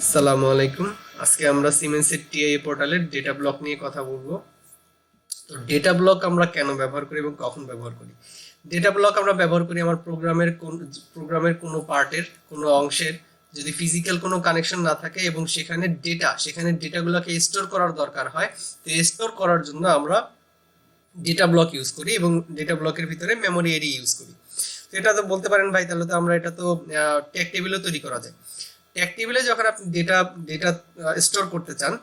আসসালামু আলাইকুম। আজকে আমরা সিমেন্সের টিআই পোর্টালের ডেটা ব্লক নিয়ে কথা বলবো। তো ডেটা ব্লক আমরা কেন ব্যবহার করি এবং কখন ব্যবহার করি? ডেটা ব্লক আমরা ব্যবহার করি আমার প্রোগ্রামের কোনো পার্টের কোনো অংশের যদি ফিজিক্যাল কোনো কানেকশন না থাকে এবং সেখানে ডেটাগুলোকে স্টোর করার দরকার হয়। তো স্টোর করার জন্য আমরা ডেটা ব্লক ইউজ করি এবং ডেটা ব্লকের ভিতরে মেমোরি এরিয়া ইউজ করি। তো এটা তো বলতে পারেন ভাই, তাহলে তো আমরা এটা তো ট্যাগ টেবিলও তৈরি করা যায়। ট্যাগ টেবিলে যখন আপনি ডেটা ডেটা স্টোর করতে চান,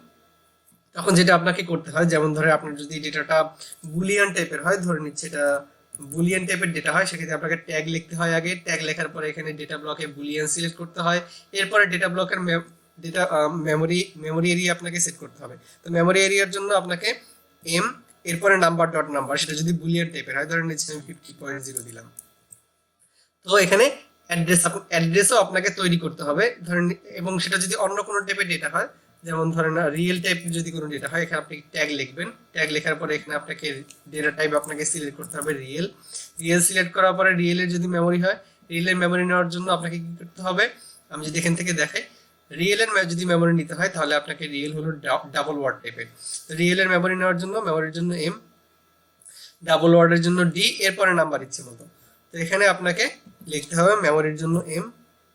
তখন যেটা আপনাকে করতে হয়, যেমন ধরে আপনার যদি ডেটাটা বুলিয়ান টাইপের হয়, ধরে নিচ্ছে এটা বুলিয়ান টাইপের ডেটা হয়, সেক্ষেত্রে আপনাকে ট্যাগ লিখতে হয়। আগে ট্যাগ লেখার পরে এখানে ডেটা ব্লকে বুলিয়ান সিলেক্ট করতে হয়। এরপরে ডেটা ব্লকের ডেটা মেমোরি এরিয়া আপনাকে সেট করতে হবে। তো মেমোরি এরিয়ার জন্য আপনাকে এম, এরপরে নাম্বার ডট নাম্বার, সেটা যদি বুলিয়ান টাইপের হয়, ধরে নিচ্ছে আমি 50.0 দিলাম। তো এখানে অ্যাড্রেসও আপনাকে তৈরি করতে হবে ধরেন, এবং সেটা যদি অন্য কোনো টাইপের ডেটা হয়, যেমন ধরেন রিয়েল টাইপ যদি কোনো ডেটা হয়, এখানে আপনি ট্যাগ লিখবেন। ট্যাগ লেখার পরে এখানে আপনাকে ডেটা টাইপ আপনাকে সিলেক্ট করতে হবে রিয়েল। রিয়েল সিলেক্ট করার পরে রিয়েলের যদি মেমোরি হয়, রিয়েলের মেমোরি নেওয়ার জন্য আপনাকে কি করতে হবে, আমি যদি এখান থেকে দেখাই, রিয়েলের যদি মেমোরি নিতে হয় তাহলে আপনাকে রিয়েল হলো ডাবল ওয়ার্ড টাইপের। রিয়েলের মেমোরি নেওয়ার জন্য মেমোরির জন্য এম, ডাবল ওয়ার্ডের জন্য ডি, এরপরে নাম্বার ইচ্ছে মতো। তো এখানে আপনাকে লিখতে হবে মেমোরির জন্য M,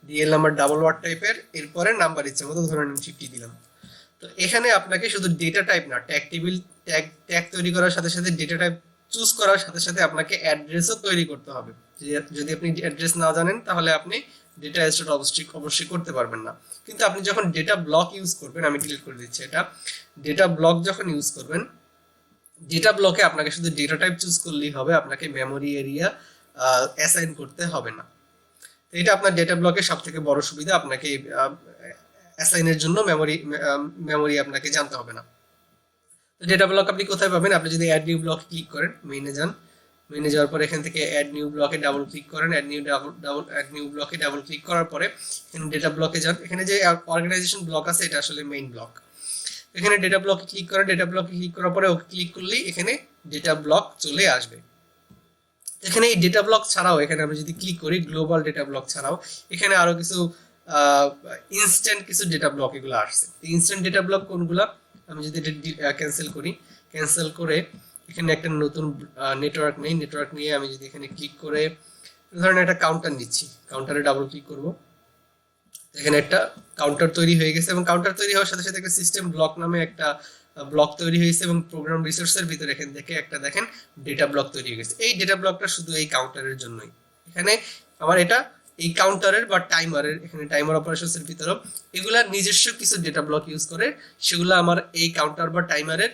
DL number double word টাইপের, এরপরে নাম্বার ইচ্ছে মতো ধরে নিন 50 দিলাম। তো এখানে আপনাকে শুধু ডেটা টাইপ না, ট্যাগ টেবিল ট্যাগ তৈরি করার সাথে সাথে ডেটা টাইপ চুজ করার সাথে সাথে আপনাকে অ্যাড্রেসও তৈরি করতে হবে। যদি আপনি অ্যাড্রেস না জানেন তাহলে আপনি ডেটা স্টোর অবশ্যই করতে পারবেন না। কিন্তু আপনি যখন ডেটা ব্লক ইউজ করবেন, আমি ডিলিট করে দিচ্ছি এটা, ডেটা ব্লক যখন ইউজ করবেন, ডেটা ব্লকে আপনাকে শুধু ডেটা টাইপ চুজ করলেই হবে, আপনাকে মেমোরি এরিয়া অ্যাসাইন করতে হবে না। তো এটা আপনার ডেটা ব্লকের সব থেকে বড় সুবিধা, আপনাকে অ্যাসাইনের জন্য মেমোরি আপনাকে জানতে হবে না। তো ডেটা ব্লক আপনি কোথায় পাবেন? আপনি যদি অ্যাড নিউ ব্লক ক্লিক করেন, মেইনে যান, মেইনে যাওয়ার পরে এখান থেকে অ্যাড নিউ ব্লকে ডাবল ক্লিক করেন, অ্যাড নিউ ব্লকে ডাবল ক্লিক করার পরে এখানে ডেটা ব্লকে যান। এখানে যে অর্গানাইজেশন ব্লক আছে, এটা আসলে মেইন ব্লক। এখানে ডেটা ব্লকে ক্লিক করেন, ডেটা ব্লকে ক্লিক করার পরে ওকে ক্লিক করলেই এখানে ডেটা ব্লক চলে আসবে। এখানে এই ডেটা ব্লক ছাড়াও, এখানে আমি যদি ক্লিক করি গ্লোবাল ডেটা ব্লক ছাড়াও, এখানে আরো কিছু ইনস্ট্যান্ট কিছু ডেটা ব্লক এগুলো আসছে। ইনস্ট্যান্ট ডেটা ব্লক কোনগুলা, আমি যদি ক্যান্সেল করি, ক্যান্সেল করে এখানে একটা নতুন নেটওয়ার্ক নিয়ে আমি যদি এখানে ক্লিক করে ধরেন একটা কাউন্টার নিচ্ছি, কাউন্টারে ডাবল ক্লিক করব, এখানে একটা কাউন্টার তৈরি হয়ে গেছে এবং কাউন্টার তৈরি হওয়ার সাথে সাথে একটা সিস্টেম ব্লক নামে একটা ব্লক তৈরি হয়েছে এবং প্রোগ্রাম রিসোর্সের ভিতরে এখান থেকে একটা দেখেন ডেটা ব্লক তৈরি হয়ে গেছে। এই ডেটা ব্লকটা শুধু এই কাউন্টারের জন্যই। এখানে আমার এটা এই কাউন্টারের বা টাইমারের, এখানে টাইমার অপারেশনস এর ভিতরে এগুলা নিজস্ব কিছু ডেটা ব্লক ইউজ করে, সেগুলো আমার এই কাউন্টার বা টাইমারের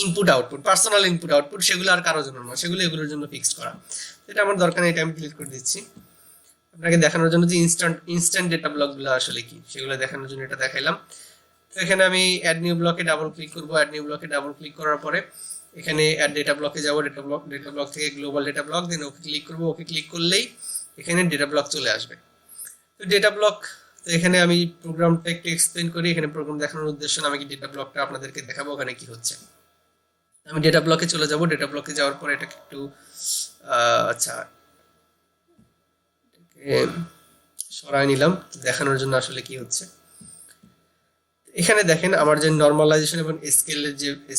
input output, personal input output, সেগুলো আর কারোর জন্য না, সেগুলো এগুলোর জন্য ফিক্সড করা। এটা আমার দরকার নেই, এটা আমি ডিলিট করে দিচ্ছি। আপনাকে দেখানোর জন্য যে ইনস্ট্যান্ট ডেটা ব্লকগুলো আসলে কি, সেগুলো দেখানোর জন্য এটা দেখাইলাম। তো এখানে আমি অ্যাড নিউ ব্লকে ডাবল ক্লিক করব, অ্যাড নিউ ব্লকে ডাবল ক্লিক করার পরে এখানে অ্যাড ডেটা ব্লকে যাব, ডেটা ব্লক থেকে গ্লোবাল ডেটা ব্লক, দেন ওকে ক্লিক করব, ওকে ক্লিক করলেই এখানে ডেটা ব্লক চলে আসবে। তো ডেটা ব্লক, তো এখানে আমি প্রোগ্রামটা একটু এক্সপ্লেন করি। এখানে প্রোগ্রাম দেখানোর উদ্দেশ্য না, আমি কি ডেটা ব্লকটা আপনাদেরকে দেখাবো ওখানে কি হচ্ছে। আমি ডেটা ব্লকে চলে যাব, ডেটা ব্লকে যাওয়ার পরে এটাকে একটু আচ্ছা সরাই নিলাম দেখানোর জন্য আসলে কি হচ্ছে। এখানে দেখেন আমার যে নরমালাইজেশন এবং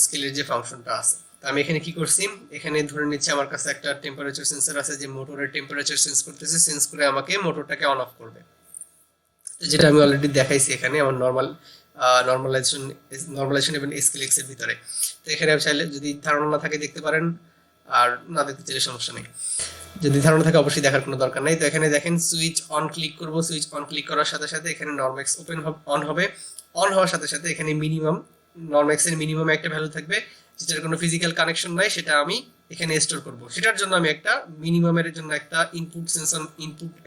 স্কেলের যে ফাংশনটা আছে, আমি এখানে কি করছি, এখানে ধরে নিচ্ছি আমার কাছে একটা টেম্পারেচার সেন্সর আছে যে মোটরের টেম্পারেচার সেন্স করতেছে, সেন্স করে আমাকে মোটরটাকে অন অফ করবে, যেটা আমি অলরেডি দেখাইছি এখানে আমার নরমালাইজেশন এবং স্কেলেক্স এর ভিতরে। তো এখানে আমি চাইলে, যদি ধারণা না থাকে দেখতে পারেন, আর না দেখতে চাইলে সমস্যা নেই, যদি ধারণা থাকে অবশ্যই দেখার কোনো দরকার নেই। তো এখানে দেখেন সুইচ অন ক্লিক করব, সুইচ অন ক্লিক করার সাথে সাথে এখানে নরম্যাক্স অন হবে। অন হওয়ার সাথে সাথে এখানে নরম্যাক্সের মিনিমাম একটা ভ্যালু থাকবে, যেটার কোনো ফিজিক্যাল কানেকশন নাই, সেটা আমি এখানে স্টোর করব। সেটার জন্য আমি একটা মিনিমামের জন্য একটা ইনপুট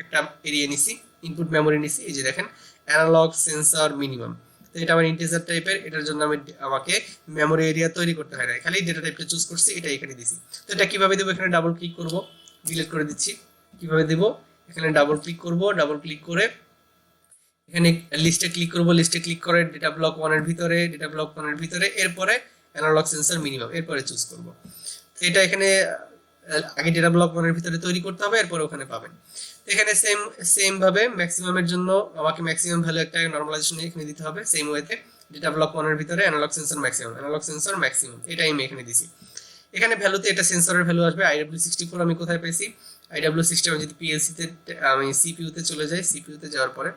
একটা এরিয়া নিছি, ইনপুট মেমোরি নিছি। এই যে দেখেন অ্যানালগ সেন্সর মিনিমাম, তো এটা আমার ইন্টিজার টাইপের, এটার জন্য আমাকে মেমোরি এরিয়া তৈরি করতে হয় না, খালি ডেটা টাইপটা চুজ করছি, এটা এখানে দিছি। তো এটা কিভাবে দেবো, এখানে ডাবল ক্লিক করব, ডিলিট করে দিচ্ছি। কিভাবে দেব, এখানে ডাবল ক্লিক করব, ডাবল ক্লিক করে এখানে লিস্টে ক্লিক করব, লিস্টে ক্লিক করে ডেটা ব্লক 1 এর ভিতরে, এরপরে অ্যানালগ সেন্সর মিনিমাম, এরপরে চুজ করব। তো এটা এখানে আগে ডেটা ব্লক ওয়ানের ভিতরে তৈরি করতে হবে, এরপর ওখানে পাবেন। তো এখানে সেম ভাবে ম্যাক্সিমামের জন্য আমাকে ম্যাক্সিমাম ভ্যালু একটা নরমালাইজেশন এখানে দিতে হবে, সেম ওয়েতে ডেটা ব্লক ওয়ানের ভিতরে অ্যানালগ সেন্সর ম্যাক্সিমাম এটাই আমি এখানে দিছি। এখানে ভ্যালুতে এটা সেন্সরের ভ্যালু আসবে। IW64 আমি কোথায় পেয়েছি, IW60 আমি যদি PLC তে আমি CPU তে চলে যাই, CPU তে যাওয়ার পরে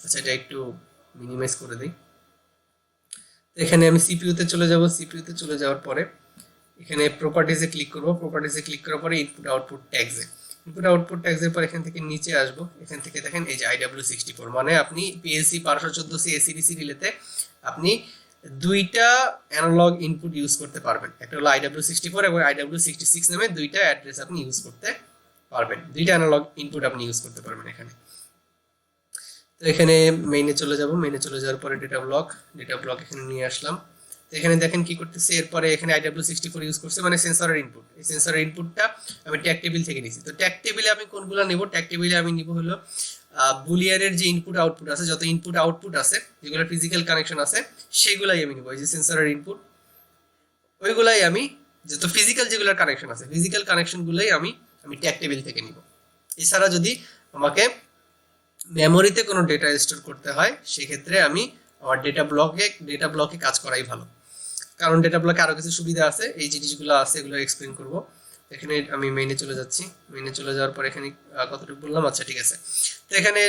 আচ্ছা এটা একটু মিনিমাইজ করে দিই। এখানে আমি CPU তে চলে যাব, CPU তে চলে যাওয়ার পরে এখানে প্রপার্টিজে ক্লিক করব, প্রপার্টিজে ক্লিক করার পরে ইনপুট আউটপুট ট্যাগসের পর এখান থেকে নিচে আসবো, এখান থেকে দেখেন এই যে IW64 মানে আপনি PLC 514C ACDC রিলেতে আপনি দুইটা অ্যানালগ ইনপুট ইউজ করতে পারবেন, একটা হলো IW64 এবং IW66 নামে দুইটা অ্যাড্রেস আপনি ইউজ করতে পারবেন, দুইটা অ্যানালগ ইনপুট আপনি ইউজ করতে পারবেন এখানে। তো এখানে মেইনে চলে যাব, মেইনে চলে যাওয়ার পরে ডেটা ব্লক এখানে নিয়ে আসলাম। তো এখানে দেখেন কি করতেছে, এরপরে এখানে IW64 ইউজ করছে মানে সেন্সরের ইনপুট, এই সেন্সরের ইনপুটটা আমি ট্যাগ টেবিল থেকে নিছি। তো ট্যাগ টেবিলে আমি কোনগুলো নেব, ট্যাগ টেবিলে আমি নিব হলো বুলিয়ানের যে ইনপুট আউটপুট আছে, যত ইনপুট আউটপুট আছে যেগুলো ফিজিক্যাল কানেকশন আছে সেগুলাই আমি নিব, এই যে সেন্সরের ইনপুট ওইগুলাই আমি, যত ফিজিক্যাল যেগুলোর কানেকশন আছে ফিজিক্যাল কানেকশনগুলোই আমি ট্যাগ টেবিল থেকে নিব। এছাড়া যদি আমাকে মেমোরিতে কোনো ডেটা স্টোর করতে হয় সেক্ষেত্রে আমি আমার ডেটা ব্লকে কাজ করাই ভালো, কারণ ডেটা ব্লকে আরো কিছু সুবিধা আছে, এই জিনিসগুলো আছে এগুলো এক্সপ্লেন করব। এখানে আমি মেইনে চলে যাচ্ছি, মেইনে চলে যাওয়ার পর এখানে কতটুকু বললাম, আচ্ছা ঠিক আছে। তো এখানে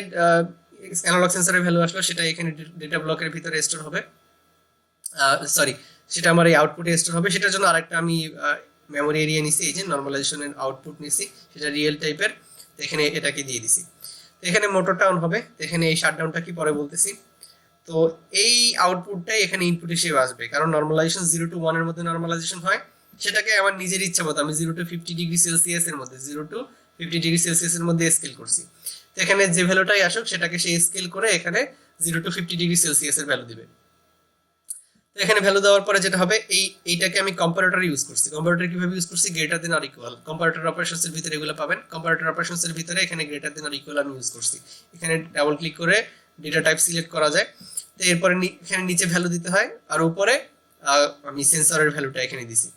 অ্যানালগ সেন্সরের ভ্যালু আসলো, সেটা এখানে ডেটা ব্লকের ভিতরে স্টোর হবে, সরি সেটা আমার এই আউটপুটে স্টোর হবে। সেটার জন্য আরেকটা আমি মেমোরি এরিয়া নিছি, এই যে নরমালাইজেশনের আউটপুট নিছি, সেটা রিয়েল টাইপের, এখানে এটাকে দিয়ে দিছি। এখানে মোটরটা অন হবে, এখানে এই শাটডাউনটা কি পরে বলতেছি। তো এই আউটপুটটাই এখানে ইনপুট হিসেবে আসবে, কারণ নরমালাইজেশন 0 to 1 এর মধ্যে নরমালাইজেশন হয়, সেটাকে আমার নিজের ইচ্ছা মতো আমি 0 to 50 ডিগ্রি সেলসিয়াস এর মধ্যে 0 to 50 ডিগ্রি সেলসিয়াস এর মধ্যে স্কেল করছি। তো এখানে যে ভ্যালুটাই আসুক সেটাকে সে স্কেল করে এখানে 0 to 50 ডিগ্রি সেলসিয়াস এর ভ্যালু দিবে। তো এখানে ভ্যালু দেওয়ার পরে যেটা হবে, এইটাকে আমি কম্পারেটর ইউজ করছি। কম্পারেটর কিভাবে ইউজ করছি, greater than or equal, comparator operations এর ভিতরে এগুলো পাবেন। কম্পারেটর অপারেশনস এর ভিতরে এখানে গ্রেটার দেন অর ইকুয়াল আমি ইউজ করছি। এখানে ডাবল ক্লিক করে ডেটা টাইপ সিলেক্ট করা যায়। তো এরপরে এখানে নিচে ভ্যালু দিতে হয়, আর উপরে আমি সেন্সরের ভ্যালুটা এখানে দিছি,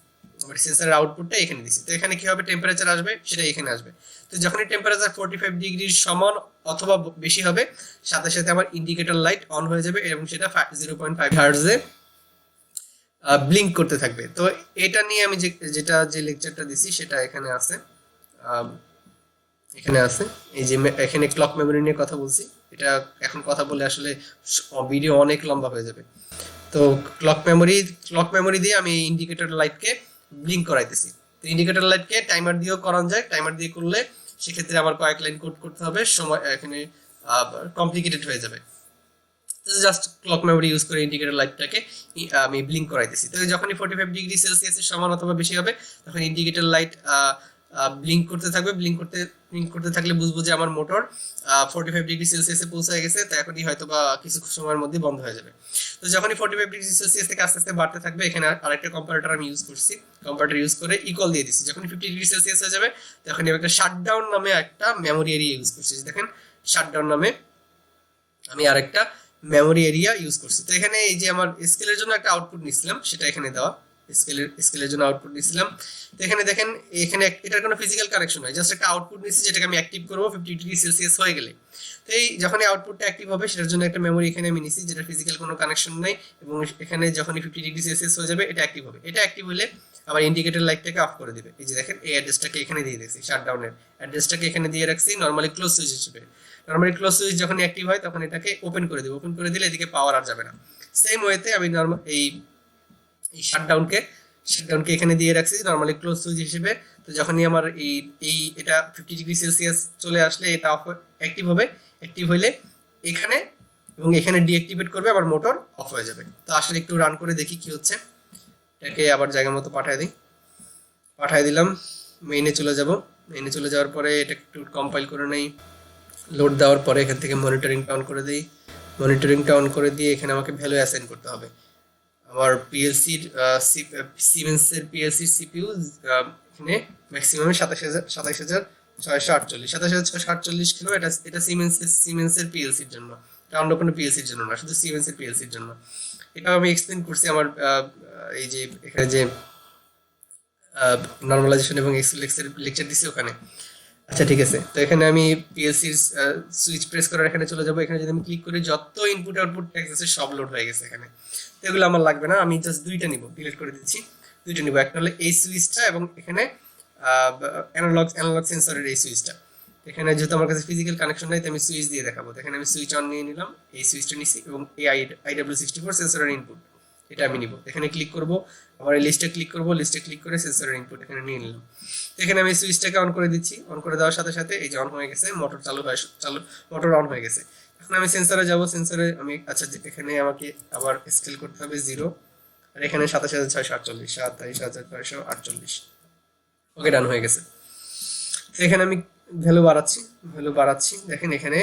সেন্সরের আউটপুটটা এখানে দিছি। তো এখানে কি হবে, টেম্পারেচার আসবে, সেটা এখানে আসবে। তো যখনই টেম্পারেচার 45 ডিগ্রির সমান অথবা বেশি হবে, সাথে সাথে আমার ইন্ডিকেটর লাইট অন হয়ে যাবে এবং সেটা 0.5 হার্টজে ব্লিঙ্ক করতে থাকবে। তো এটা নিয়ে আমি যে লেকচারটা দিছি সেটা এখানে আছে, এই যে এখানে ক্লক মেমোরি নিয়ে কথা বলছি। এটা এখন কথা বলে আসলে ভিডিও অনেক লম্বা হয়ে যাবে। তো ক্লক মেমোরি দিয়ে আমি ইন্ডিকেটর লাইটকে ব্লিঙ্ক করাইতেছি। তো ইন্ডিকেটর লাইটকে টাইমার দিয়েও করানো যায়, টাইমার দিয়ে করলে সেক্ষেত্রে আমার কয়েক লাইন কোড করতে হবে, সময় এখানে কমপ্লিকেটেড হয়ে যাবে। জাস্ট ক্লক মেমোরি ইউজ করে ইন্ডিকেটর লাইটটাকে আমি ব্লিঙ্ক করাইতেছি। তো যখনই 45 ডিগ্রি সেলসিয়াসের সমান অথবা বেশি হবে তখন ইন্ডিকেটর লাইট ব্লিঙ্ক করতে থাকবে। ব্লিঙ্ক করতে থাকলে বুঝবো যে আমার মোটর 45 ডিগ্রি সেলসিয়াসে পৌঁছে গেছে, তো এখনই হয়তো বা কিছু সময়ের মধ্যে বন্ধ হয়ে যাবে। তো যখনই 45 ডিগ্রি সেলসিয়াস থেকে আস্তে আস্তে বাড়তে থাকবে, এখানে আরেকটা কম্পারেটর আমি ইউজ করছি, কম্পারেটর ইউজ করে ইকুয়াল দিয়ে দিচ্ছি। যখনই 50 ডিগ্রি সেলসিয়াস হয়ে যাবে তখন আমি একটা শাটডাউন নামে একটা মেমোরি এরিয়া ইউজ করছি। দেখেন শাটডাউন নামে আমি আরেকটা মেমোরি এরিয়া ইউজ করছি। তো এখানে এই যে আমার স্কেলের জন্য একটা আউটপুট নিছিলাম, সেটা এখানে দেওয়া, স্কেলের জন্য আউটপুট নিছিলাম। তো এখানে দেখেন এখানে এটার কোনো ফিজিক্যাল কানেকশন নয়, জাস্ট একটা আউটপুট নিছি যেটাকে আমি অ্যাক্টিভ করবো 50 ডিগ্রি সেলসিয়াস হয়ে গেলে। তো এই যখনই আউটপুটটা অ্যাক্টিভ হবে সেটার জন্য একটা মেমোরি এখানে আমি নিছি যেটা ফিজিক্যাল কোনো কানেকশন নাই, এবং এখানে যখনই 50 ডিগ্রি সেলসিয়াস হয়ে যাবে এটা অ্যাক্টিভ হবে। এটা অ্যাক্টিভ হলে আমার ইন্ডিকেটর লাইটটাকে অফ করে দিবে। এই যে দেখেন এই অ্যাড্রেসটাকে এখানে দিয়ে দিয়েছি, শাটডাউনের অ্যাড্রেসটাকে এখানে দিয়ে রাখছি নরমালি ক্লোজ সুইচ হিসেবে। নরমালি ক্লোজ সুইচ যখন অ্যাক্টিভ হয় তখন এটাকে ওপেন করে দিব, ওপেন করে দিলে এদিকে পাওয়ার আর যাবে না। সেম ওয়েতে আমি নরমাল এই শাটডাউনকে এখানে দিয়ে রাখছি নরমালি ক্লোজ সুইচ হিসেবে। তো যখনই আমার এটা 50 ডিগ্রি সেলসিয়াস চলে আসলে এটা অফ অ্যাক্টিভ হবে, অ্যাক্টিভ হইলে এখানে এবং এখানে ডিঅ্যাক্টিভেট করবে, আবার মোটর অফ হয়ে যাবে। তো আসলে একটু রান করে দেখি কি হচ্ছে। এটাকে আবার জায়গা মতো পাঠিয়ে দিলাম। মেইনে চলে যাব, মেইনে চলে যাওয়ার পরে এটা একটু কম্পাইল করে নেই। লোড দেওয়ার পরে এখান থেকে মনিটরিংটা অন করে দিই, মনিটরিংটা অন করে দিয়ে এখানে আমাকে ভ্যালু অ্যাসাইন করতে হবে। আমার পিএলসির সিমেন্সের পিএলসির সিপিইউ এখানে ম্যাক্সিমামে 27,648 কিলো। এটা সিমেন্সের পিএলসির জন্য, এটা অন্য কোনো পিএলসির জন্য না, শুধু সিমেন্সের পিএলসির জন্য। এটা আমি এক্সপ্লেন করছি আমার এই যে এখানে যে নরমালাইজেশন এবং এক্সেল লেকচার দিছি ওখানে। আচ্ছা ঠিক আছে, তো এখানে আমি পিএলসির সুইচ প্রেস করার এখানে চলে যাব। এখানে যদি আমি ক্লিক করি যত ইনপুট আউটপুট টেক্সট আছে সব লোড হয়ে গেছে এখানে। তো এগুলো আমার লাগবে না, আমি জাস্ট দুইটা নিব, ডিলিট করে দিচ্ছি। দুইটা নিব, একটা হলো এই সুইচটা এবং এখানে অ্যানালগ সেন্সরের এই সুইচটা। এখানে যেহেতু আমার কাছে ফিজিক্যাল কানেকশন নাই, তো আমি সুইচ দিয়ে দেখাবো। এখানে আমি সুইচ অন নিয়ে নিলাম, এই সুইচটা নিছি এবং এই IW64 সেন্সরের ইনপুট এটা আমি নিব। এখানে ক্লিক করব, আবার এই লিস্টে ক্লিক করব, লিস্টে ক্লিক করে সেন্সরের ইনপুট এখানে নিয়ে নিলাম। এখানে আমি সুইচটাকে অন করে দিচ্ছি, অন করে দেওয়ার সাথে সাথে এই যে অন হয়ে গেছে, মোটর অন হয়ে গেছে। এখন আমি সেন্সরে যাব, সেন্সরে আমি আচ্ছা এখানে আমাকে আবার স্কেল করতে হবে 0, আর এখানে 27648, 27648। ওকে, ডান হয়ে গেছে। এখানে আমি ভ্যালু বাড়াচ্ছি। দেখেন এখানে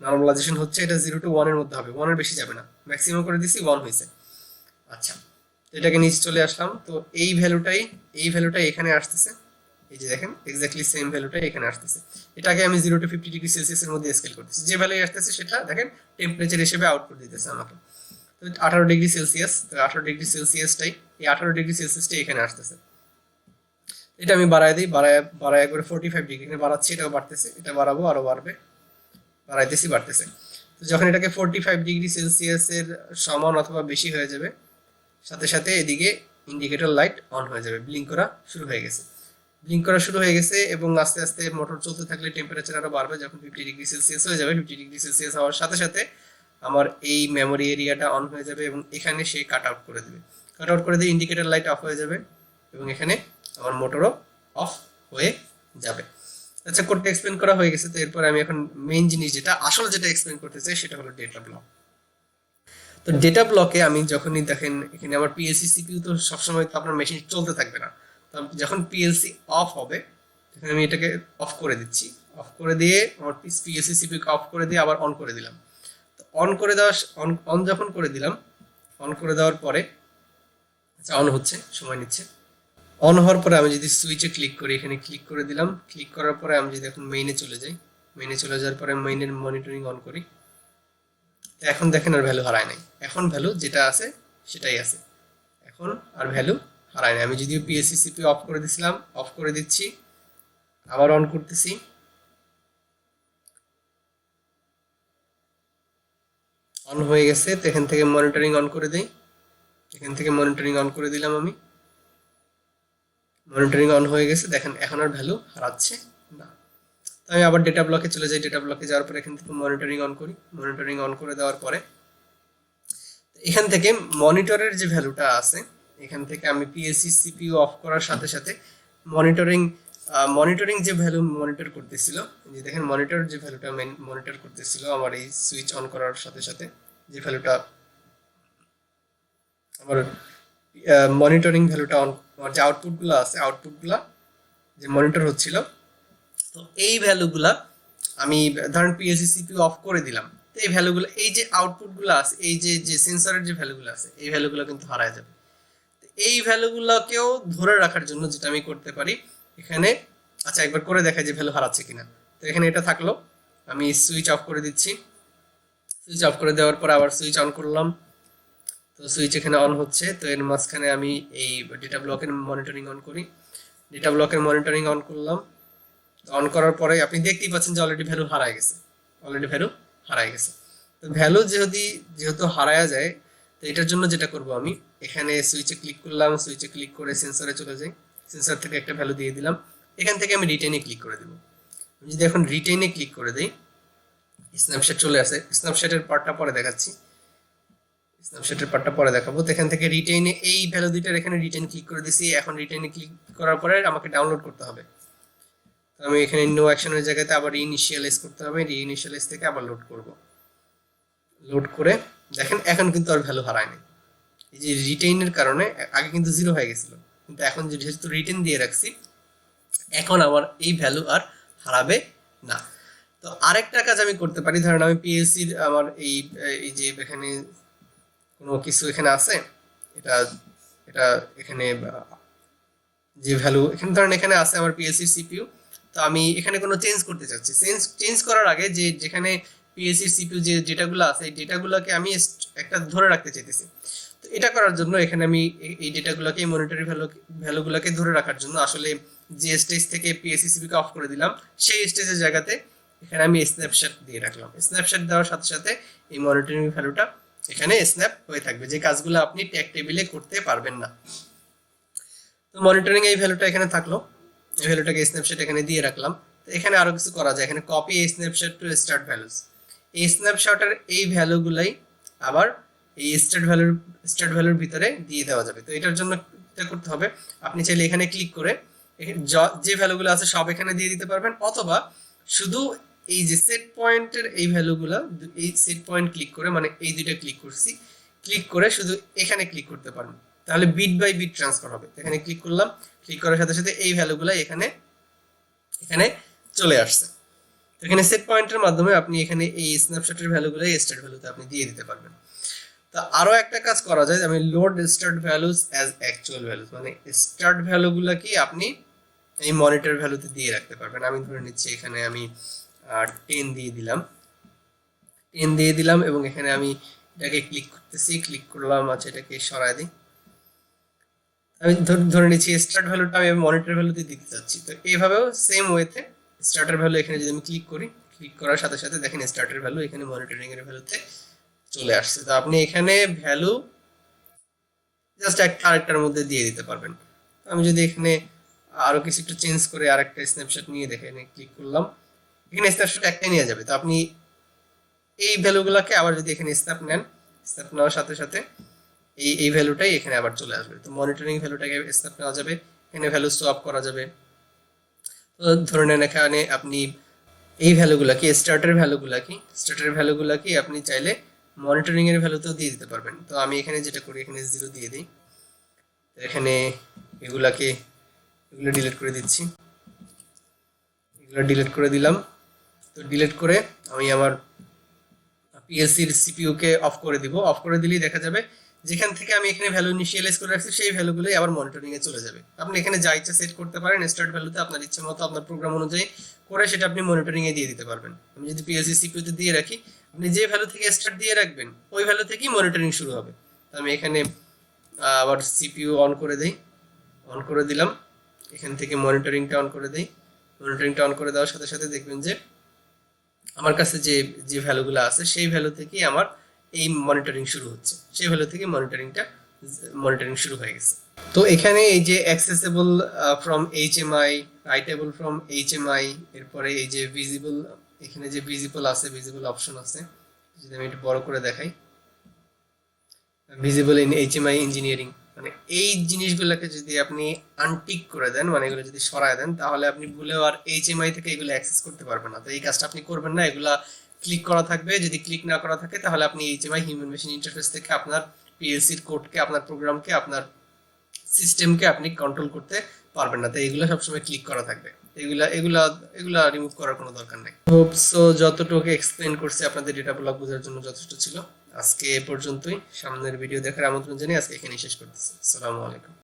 নরমালাইজেশন হচ্ছে, এটা 0 to 1 এর মধ্যে হবে, 1 এর বেশি যাবে না। ম্যাক্সিমাম করে দিছি, 1 হয়েছে। আচ্ছা, এটাকে নিচে চলে আসলাম, তো এই ভ্যালুটাই এখানে আসতেছে। এই যে দেখেন এক্স্যাক্টলি সেম ভ্যালুটাই এখানে আসতেছে। এটাকে আমি 0 to 50 ডিগ্রি সেলসিয়াস এর মধ্যে স্কেল করতেছি। যে ভ্যালু আসতেছে সেটা দেখেন টেম্পারেচার হিসেবে আউটপুট দিতেছে আমাকে। তো 18 ডিগ্রি সেলসিয়াস, তো 18 ডিগ্রি সেলসিয়াসটাই, এই 18 ডিগ্রি সেলসিয়াসটাই এখানে আসতেছে। এটা আমি বাড়ায় দিই, বাড়ায় করে 45 ডিগ্রি এখানে বাড়াচ্ছি, এটাও বাড়তেছে, এটা বাড়াবো, আরো বাড়বে, বাড়াইতেছি, বাড়তেছে। তো যখন এটাকে 45 ডিগ্রি সেলসিয়াসের সমান অথবা বেশি হয়ে যাবে, সাথে সাথে এদিকে ইন্ডিকেটর লাইট অন হয়ে যাবে, ব্লিঙ্ক করা শুরু হয়ে গেছে এবং আস্তে আস্তে মোটর চলতে থাকলে টেম্পারেচার আরো বাড়বে। যখন 50 ডিগ্রি সেলসিয়াস হয়ে যাবে, 50 ডিগ্রি সেলসিয়াস হওয়ার সাথে সাথে আমার এই মেমোরি এরিয়াটা অন হয়ে যাবে এবং এখানে সে কাট আউট করে দিয়ে ইন্ডিকেটর লাইট অফ হয়ে যাবে এবং এখানে আমার মোটরও অফ হয়ে যাবে। আচ্ছা, কোডটা এক্সপ্লেন করা হয়ে গেছে। তো এরপর আমি এখন মেইন জিনিস যেটা এক্সপ্লেন করতে চাই সেটা হলো ডেটা ব্লক। তো ডেটা ব্লকে আমি যখনই দেখেন এখানে আমার পিএলসি সিপিইউ তো সবসময় তো আপনার মেশিন চলতে থাকবে না। তো যখন পিএলসি অফ হবে তখন আমি এটাকে অফ করে দিচ্ছি, অফ করে দিয়ে আমার পিএলসি সিপিইউ অফ করে দিয়ে আবার অন করে দিলাম। তো অন যখন করে দিলাম, অন করে দেওয়ার পরে আচ্ছা অন হচ্ছে, সময় নিচ্ছে। অন হওয়ার পরে আমি যদি সুইচে ক্লিক করি, এখানে ক্লিক করে দিলাম, ক্লিক করার পরে আমি যদি এখন মেইনে চলে যাই, মেইনে চলে যাওয়ার পরে মেইনের মনিটরিং অন করি, এখন দেখেন আর ভ্যালু হারায় নাই। এখন ভ্যালু যেটা আছে সেটাই আছে, এখন আর ভ্যালু হারায় নাই। আমি যদিও পিএসসি সিপিইউ অফ করে দিছিলাম, অফ করে দিচ্ছি, আবার অন করতেছি, অন হয়ে গেছে। তো এখান থেকে মনিটরিং অন করে দিই, এখান থেকে মনিটরিং অন করে দিলাম আমি, মনিটরিং অন হয়ে গেছে। দেখেন এখন আর ভ্যালু হারাচ্ছে না। আমি আবার ডেটা ব্লকে চলে যাই, ডেটা ব্লকে যাওয়ার পরে এখান থেকে মনিটরিং অন করি, মনিটরিং অন করে দেওয়ার পরে এখান থেকে মনিটরের যে ভ্যালুটা আছে, এখান থেকে আমি পিএসসি সিপিইউ অফ করার সাথে সাথে মনিটরিং যে ভ্যালু মনিটর করতেছিল, যে দেখেন মনিটর যে ভ্যালুটা মনিটর করতেছিল আমার এই সুইচ অন করার সাথে সাথে, যে ভ্যালুটা আমার মনিটরিং ভ্যালুটা অন, আমার যে আউটপুটগুলো আছে, আউটপুটগুলা যে মনিটর হচ্ছিল, তো এই ভ্যালুগুলা আমি ধরেন পিএলসি সিপিইউ অফ করে দিলাম। তো এই ভ্যালুগুলো, এই যে আউটপুটগুলো আছে, এই যে সেন্সরের যে ভ্যালুগুলো আছে, এই ভ্যালুগুলো কিন্তু হারায় যাবে। এই ভ্যালুগুলোকেও ধরে রাখার জন্য যেটা আমি করতে পারি এখানে, আচ্ছা একবার করে দেখা যে ভ্যালু হারাচ্ছে কিনা। তো এখানে এটা থাকলো, আমি সুইচ অফ করে দিচ্ছি, সুইচ অফ করে দেওয়ার পর আবার সুইচ অন করলাম। তো সুইচ এখানে অন হচ্ছে, তো এর মাঝখানে আমি এই ডেটা ব্লকের মনিটরিং অন করি, ডেটা ব্লকের মনিটরিং অন করলাম। অন করার পরে আপনি দেখতেই পাচ্ছেন যে অলরেডি ভ্যালু হারায় গেছে। তো ভ্যালু যেহেতু হারায়া যায়, তো এটার জন্য যেটা করব আমি এখানে সুইচে ক্লিক করলাম, সুইচে ক্লিক করে সেন্সরে চলে যাই, সেন্সর থেকে একটা ভ্যালু দিয়ে দিলাম। এখান থেকে আমি রিটেনে ক্লিক করে দেবো। আমি যদি এখন রিটেনে ক্লিক করে দিই, স্ন্যাপশট চলে আসে, স্ন্যাপশটের পার্টটা পরে দেখাবো। তো এখান থেকে রিটেনে এই ভ্যালু দুইটার এখানে রিটেন ক্লিক করে দিছি। এখন রিটেনে ক্লিক করার পরে আমাকে ডাউনলোড করতে হবে। আমি এখানে নো অ্যাকশনের জায়গাতে আবার রিইনিশিয়ালাইজ করতে হবে, রিইনিশিয়ালাইজ থেকে আবার লোড করব। লোড করে দেখেন এখন কিন্তু আর ভ্যালু হারায় নাই। এই যে রিটেইনের কারণে আগে কিন্তু 0 হয়ে গেছিল, কিন্তু এখন যেহেতু রিটেইন দিয়ে রাখছি, এখন আবার এই ভ্যালু আর হারাবে না। তো আরেকটা কাজ আমি করতে পারি, ধরেন আমি পিএলসি আমার এই যে এখানে কোনো কিছু এখানে আছে, এটা এটা এখানে যে ভ্যালু এখানে ধরেন এখানে আছে আমার পিএলসি সিপিইউ। তো আমি এখানে কোনো চেঞ্জ করতে চাচ্ছি, চেঞ্জ করার আগে যেখানে পিএলসি সিপিইউ যে ডেটাগুলো আছে, এই ডেটাগুলোকে আমি একটা ধরে রাখতে চাইতেছি। তো এটা করার জন্য এখানে আমি এই ডেটাগুলোকে মনিটরি ভ্যালুগুলোকে ধরে রাখার জন্য আসলে যে স্টেজ থেকে পিএসসিসিপি কে অফ করে দিলাম সেই স্টেজের জায়গাতে এখানে আমি স্ন্যাপশট দিয়ে রাখলাম। স্ন্যাপশট দেওয়ার সাথে সাথে এই মনিটরিং ভ্যালুটা এখানে স্ন্যাপ হয়ে থাকবে, যে কাজগুলো আপনি ট্যাগ টেবিলে করতে পারবেন না। তো মনিটরিং এই ভ্যালুটা এখানে থাকলো, এই ভ্যালুটাকে স্ন্যাপশট এখানে দিয়ে রাখলাম। তো এখানে আরো কিছু করা যায়, এখানে copy snapshot to start values. এই স্ন্যাপশটের এই ভ্যালুগুলাই আবার এই স্টার্ট ভ্যালুর ভিতরে দিয়ে দেওয়া যাবে। তো এটার জন্য এটা করতে হবে, আপনি চাইলে এখানে ক্লিক করে যে ভ্যালুগুলো আছে সব এখানে দিয়ে দিতে পারবেন, অথবা শুধু এই যে সেট পয়েন্টের এই ভ্যালুগুলো, এই সেট পয়েন্ট ক্লিক করে, মানে এই দুইটা ক্লিক করছি, ক্লিক করে শুধু এখানে ক্লিক করতে পারবেন, তাহলে বিট বাই বিট ট্রান্সফার হবে। এখানে ক্লিক করলাম, ক্লিক করার সাথে সাথে এই ভ্যালুগুলো এখানে চলে আসছে। এখানে সেট পয়েন্টের মাধ্যমে আপনি এখানে এই স্ন্যাপশটের ভ্যালুগুলো স্টার্ট ভ্যালুতে আপনি দিয়ে দিতে পারবেন। তো আরো একটা কাজ করা যায়, আমি load start values as actual values, মানে স্টার্ট ভ্যালুগুলো কি আপনি এই মনিটর ভ্যালুতে দিয়ে রাখতে পারবেন। আমি ধরে নিচ্ছি এখানে আমি 10 দিয়ে দিলাম এবং এখানে আমি এটাকে ক্লিক করতেছি, ক্লিক করলাম, আচ্ছা এটাকে সরাই দিই। আমি ধরে নিচ্ছি স্টার্ট ভ্যালুটা আমি মনিটর ভ্যালুতে দিতে চাচ্ছি। তো এইভাবেও সেম ওয়েতে স্টার্টার ভ্যালু এখানে যদি আমি ক্লিক করি, ক্লিক করার সাথে সাথে দেখেন স্টার্টার ভ্যালু এখানে মনিটরিং এর ভ্যালুতে চলে আসছে। তো আপনি এখানে ভ্যালু জাস্ট একটা আরেকটার মধ্যে দিয়ে দিতে পারবেন। আমি যদি এখানে আরো কিছু একটু চেঞ্জ করে আরেকটা স্ন্যাপশট নিয়ে দেখেন, ক্লিক করলাম, এখানে স্ন্যাপশট একটাই নিয়ে যাবে। তো আপনি এই ভ্যালুগুলোকে আবার যদি এখানে স্ন্যাপ নেন, স্ন্যাপ নেওয়ার সাথে সাথে এই ভ্যালুটাই এখানে আবার চলে আসবে। তো মনিটরিং ভ্যালুটাকে স্ন্যাপ নেওয়া যাবে, এখানে ভ্যালু সোয়াপ করা যাবে। তো ধরে নেন এখানে আপনি এই ভ্যালুগুলাকে স্টার্টের ভ্যালুগুলাকে আপনি চাইলে মনিটরিং এর ভ্যালুতেও দিয়ে দিতে পারবেন। তো আমি এখানে যেটা করি, এখানে 0 দিয়ে দিই, এখানে এগুলো ডিলিট করে দিচ্ছি, এগুলো ডিলিট করে দিলাম। তো ডিলিট করে আমি আমার পিএলসির সিপিইউ কে অফ করে দিব। অফ করে দিলেই দেখা যাবে যেখান থেকে আমি এখানে ভ্যালু ইনিশিয়ালাইজ করে রাখছি সেই ভ্যালুগুলোই আবার মনিটরিং এ চলে যাবে। আপনি এখানে যা ইচ্ছা সেট করতে পারেন স্টার্ট ভ্যালুতে, আপনার ইচ্ছা মতো আপনার প্রোগ্রাম অনুযায়ী করে সেটা আপনি মনিটরিং এ দিয়ে দিতে পারবেন। আমি যদি পিএলসি সিপিইউ তে দিয়ে রাখি, আপনি যে ভ্যালু থেকে স্টার্ট দিয়ে রাখবেন ওই ভ্যালু থেকেই মনিটরিং শুরু হবে। তো আমি এখানে আবার সিপিইউ অন করে দেই, অন করে দিলাম, এখান থেকে মনিটরিংটা অন করে দেই। মনিটরিংটা অন করে দেওয়ার সাথে সাথে দেখবেন যে আমার কাছে যে ভ্যালুগুলো আছে সেই ভ্যালু থেকেই আমার এই মনিটরিং শুরু হচ্ছে, সেই ভ্যালু থেকে মনিটরিং শুরু হয়ে গেছে। তো এখানে এই যে accessible from HMI, writable from HMI, এরপরে এই যে ভিজিবল, এখানে যে ভিজিবল অপশন আছে, যদি আমি একটু বড় করে দেখাই, ভিজিবল ইন এইচএমআই ইঞ্জিনিয়ারিং, মানে এই জিনিসগুলোকে যদি আপনি আনটিক করে দেন, মানে এগুলো যদি সরায় দেন, তাহলে আপনি ভুলেও আর এইচএমআই থেকে এগুলো অ্যাক্সেস করতে পারবেন না। তো এই কাজটা আপনি করবেন না, এগুলা ক্লিক করা থাকবে। যদি ক্লিক না করা থাকে তাহলে আপনি এইচএমআই হিউম্যান মেশিন ইন্টারফেস থেকে আপনার পিএলসির কোডকে, আপনার প্রোগ্রামকে, আপনার সিস্টেমকে আপনি কন্ট্রোল করতে পারবেন না। তো এগুলো সবসময় ক্লিক করা থাকবে, এগুলা রিমুভ করার কোনো দরকার নেই। হোপ সো যতটুকু এক্সপ্লেন করছি আপনাদের ডেটা ব্লক বোঝার জন্য যথেষ্ট ছিল। আজকে এ পর্যন্তই, সামনের ভিডিও দেখার আমন্ত্রণ জানিয়ে আজকে এখানেই শেষ করতেছি। আসসালামু আলাইকুম।